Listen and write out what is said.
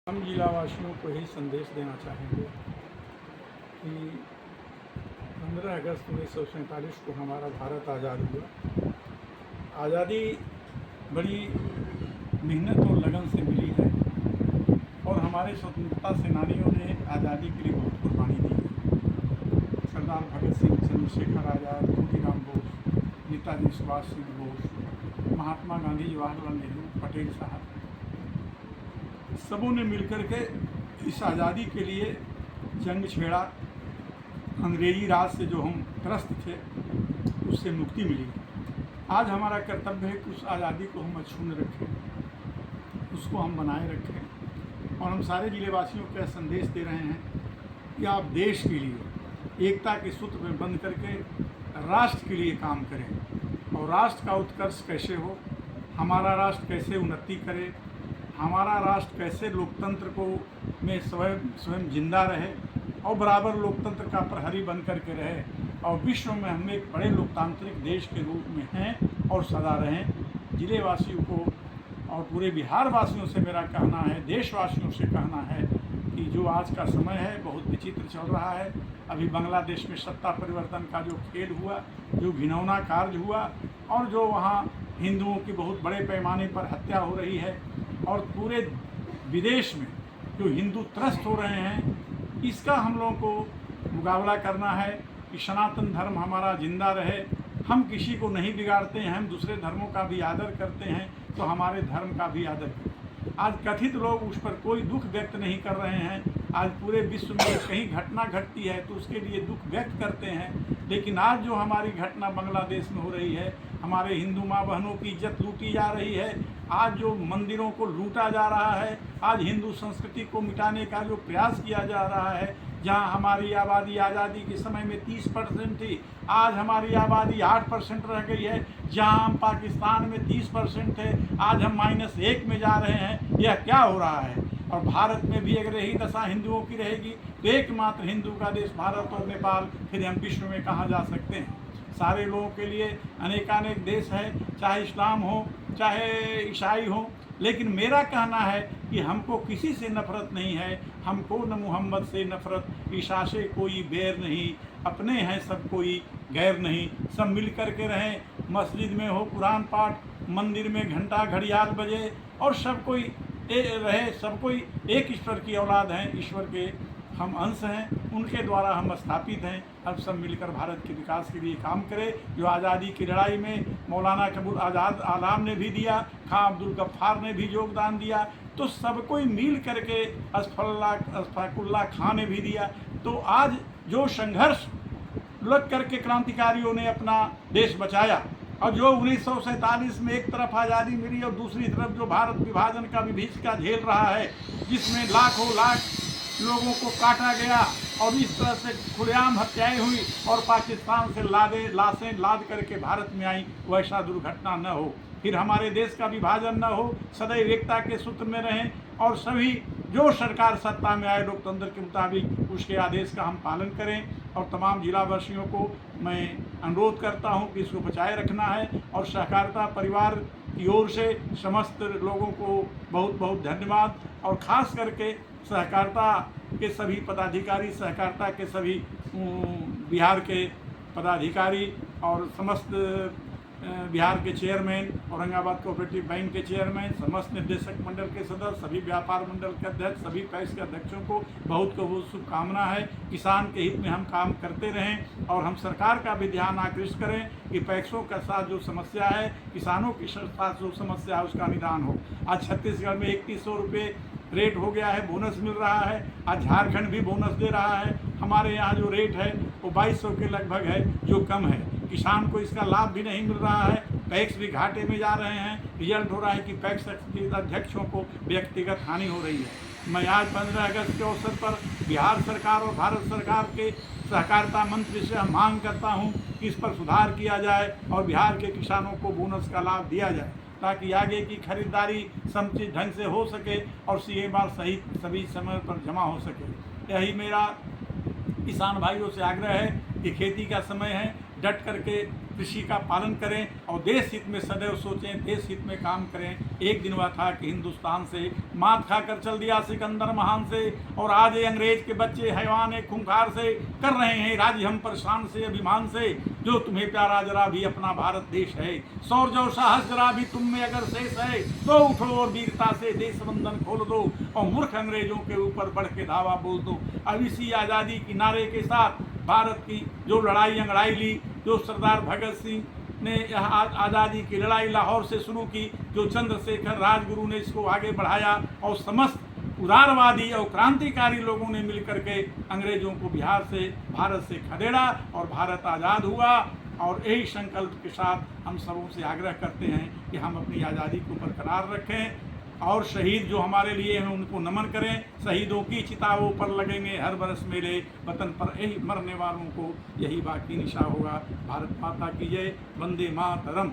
हम जिलावासियों को यही संदेश देना चाहेंगे कि 15 अगस्त 1947 को हमारा भारत आज़ाद हुआ। आज़ादी बड़ी मेहनत और लगन से मिली है और हमारे स्वतंत्रता सेनानियों ने आज़ादी के लिए बहुत कुर्बानी दी है। सरदार भगत सिंह, चंद्रशेखर आज़ाद, खुदीराम बोस, नेताजी सुभाष चंद्र बोस, महात्मा गांधी, जवाहरलाल नेहरू, पटेल साहब, सबों ने मिलकर के इस आज़ादी के लिए जंग छेड़ा। अंग्रेजी राज से जो हम त्रस्त थे उससे मुक्ति मिली। आज हमारा कर्तव्य है कि उस आज़ादी को हम अक्षुण्ण रखें, उसको हम बनाए रखें। और हम सारे जिलेवासियों को यह संदेश दे रहे हैं कि आप देश के लिए एकता के सूत्र में बंध करके राष्ट्र के लिए काम करें। और राष्ट्र का उत्कर्ष कैसे हो, हमारा राष्ट्र कैसे उन्नति करे, हमारा राष्ट्र कैसे लोकतंत्र को में स्वयं जिंदा रहे और बराबर लोकतंत्र का प्रहरी बन करके रहे और विश्व में हम एक बड़े लोकतांत्रिक देश के रूप में हैं और सदा रहें। जिलेवासियों को और पूरे बिहार वासियों से मेरा कहना है, देशवासियों से कहना है कि जो आज का समय है बहुत विचित्र चल रहा है। अभी बांग्लादेश में सत्ता परिवर्तन का जो खेल हुआ, जो घिनौना कार्य हुआ और जो वहाँ हिंदुओं की बहुत बड़े पैमाने पर हत्या हो रही है और पूरे विदेश में जो हिंदू त्रस्त हो रहे हैं, इसका हम लोगों को मुकाबला करना है कि सनातन धर्म हमारा जिंदा रहे। हम किसी को नहीं बिगाड़ते हैं, हम दूसरे धर्मों का भी आदर करते हैं तो हमारे धर्म का भी आदर करें। आज कथित लोग उस पर कोई दुख व्यक्त नहीं कर रहे हैं। आज पूरे विश्व में कहीं घटना घटती है तो उसके लिए दुख व्यक्त करते हैं, लेकिन आज जो हमारी घटना बांग्लादेश में हो रही है, हमारे हिंदू माँ बहनों की इज्जत लूटी जा रही है, आज जो मंदिरों को लूटा जा रहा है, आज हिंदू संस्कृति को मिटाने का जो प्रयास किया जा रहा है, जहां हमारी आबादी आज़ादी के समय में 30% थी, आज हमारी आबादी 8% रह गई है। जहां हम पाकिस्तान में 30% थे, आज हम -1 में जा रहे हैं। यह क्या हो रहा है? और भारत में भी अगर यही दशा हिंदुओं की रहेगी तो एकमात्र हिंदू का देश भारत और नेपाल, फिर हम विश्व में कहाँ जा सकते हैं? सारे लोगों के लिए अनेकानेक देश है, चाहे इस्लाम हो चाहे ईसाई हो, लेकिन मेरा कहना है कि हमको किसी से नफरत नहीं है। हमको न मोहम्मद से नफरत, ईसा से कोई बैर नहीं, अपने हैं सब कोई गैर नहीं। सब मिल कर के रहें, मस्जिद में हो कुरान पाठ, मंदिर में घंटा घड़ियाल बजे और सब कोई रहे। सब कोई एक ईश्वर की औलाद हैं, ईश्वर के हम अंश हैं, उनके द्वारा हम स्थापित हैं। अब सब मिलकर भारत के विकास के लिए काम करें। जो आज़ादी की लड़ाई में मौलाना कबूल आज़ाद आलाम ने भी दिया, खां अब्दुल गफ्फार ने भी योगदान दिया, तो सब कोई मिल करके अशफाकुल्ला खां ने भी दिया। तो आज जो संघर्ष लग करके क्रांतिकारियों ने अपना देश बचाया और जो 1947 में एक तरफ आज़ादी मिली और दूसरी तरफ जो भारत विभाजन का विभीषिका झेल रहा है, जिसमें लाखों लाख लोगों को काटा गया और इस तरह से खुलेआम हत्याएं हुई और पाकिस्तान से लाशें लाद करके भारत में आई, वैसा दुर्घटना न हो, फिर हमारे देश का विभाजन न हो। सदैव एकता के सूत्र में रहें और सभी जो सरकार सत्ता में आए लोकतंत्र के मुताबिक उसके आदेश का हम पालन करें। और तमाम जिलावासियों को मैं अनुरोध करता हूं कि इसको बचाए रखना है। और सहकारिता परिवार की ओर से समस्त लोगों को बहुत बहुत धन्यवाद। और ख़ास करके सहकारिता के सभी पदाधिकारी, सहकारिता के सभी बिहार के पदाधिकारी और समस्त बिहार के चेयरमैन, औरंगाबाद कोऑपरेटिव बैंक के चेयरमैन, समस्त निर्देशक मंडल के सदस्य, सभी व्यापार मंडल के अध्यक्ष, सभी पैक्स के अध्यक्षों को बहुत शुभकामना है। किसान के हित में हम काम करते रहें और हम सरकार का भी ध्यान आकृष्ट करें कि पैक्सों के साथ जो समस्या है, किसानों के साथ जो समस्या है उसका निदान हो। आज छत्तीसगढ़ में 3100 रुपये रेट हो गया है, बोनस मिल रहा है। आज झारखंड भी बोनस दे रहा है। हमारे यहाँ जो रेट है वो 2200 के लगभग है, जो कम है। किसान को इसका लाभ भी नहीं मिल रहा है, पैक्स भी घाटे में जा रहे हैं। रिजल्ट हो रहा है कि पैक्स अध्यक्षों को व्यक्तिगत हानि हो रही है। मैं आज 15 अगस्त के अवसर पर बिहार सरकार और भारत सरकार के सहकारिता मंत्री से मांग करता हूँ कि इस पर सुधार किया जाए और बिहार के किसानों को बोनस का लाभ दिया जाए, ताकि आगे की खरीदारी समुचित ढंग से हो सके और CMR सही सभी समय पर जमा हो सके। यही मेरा किसान भाइयों से आग्रह है कि खेती का समय है, डट करके कृषि का पालन करें और देश हित में सदैव सोचें, देश हित में काम करें। एक दिन वह था कि हिंदुस्तान से मात खाकर चल दिया सिकंदर महान से, और आज ये अंग्रेज के बच्चे हैवान खूंखार से कर रहे हैं राज हम पर शान से अभिमान से। जो तुम्हें प्यारा जरा भी अपना भारत देश है, शौर्य और साहस जरा भी तुम में अगर शेष है, तो उठो और वीरता से देश बंधन खोल दो और मूर्ख अंग्रेजों के ऊपर बढ़ के धावा बोल दो। अब इसी आज़ादी की नारे के साथ भारत की जो लड़ाई अंगड़ाई ली, जो सरदार भगत सिंह ने यह आज़ादी की लड़ाई लाहौर से शुरू की, जो चंद्रशेखर राजगुरु ने इसको आगे बढ़ाया, और समस्त उदारवादी और क्रांतिकारी लोगों ने मिलकर के अंग्रेजों को बिहार से भारत से खदेड़ा और भारत आज़ाद हुआ। और यही संकल्प के साथ हम सबों से आग्रह करते हैं कि हम अपनी आज़ादी को बरकरार रखें और शहीद जो हमारे लिए हैं उनको नमन करें। शहीदों की चिताओं पर लगेंगे हर बरस मेरे, वतन पर यही मरने वालों को यही बाकी निशा होगा। भारत माता की जय, वंदे मातरम।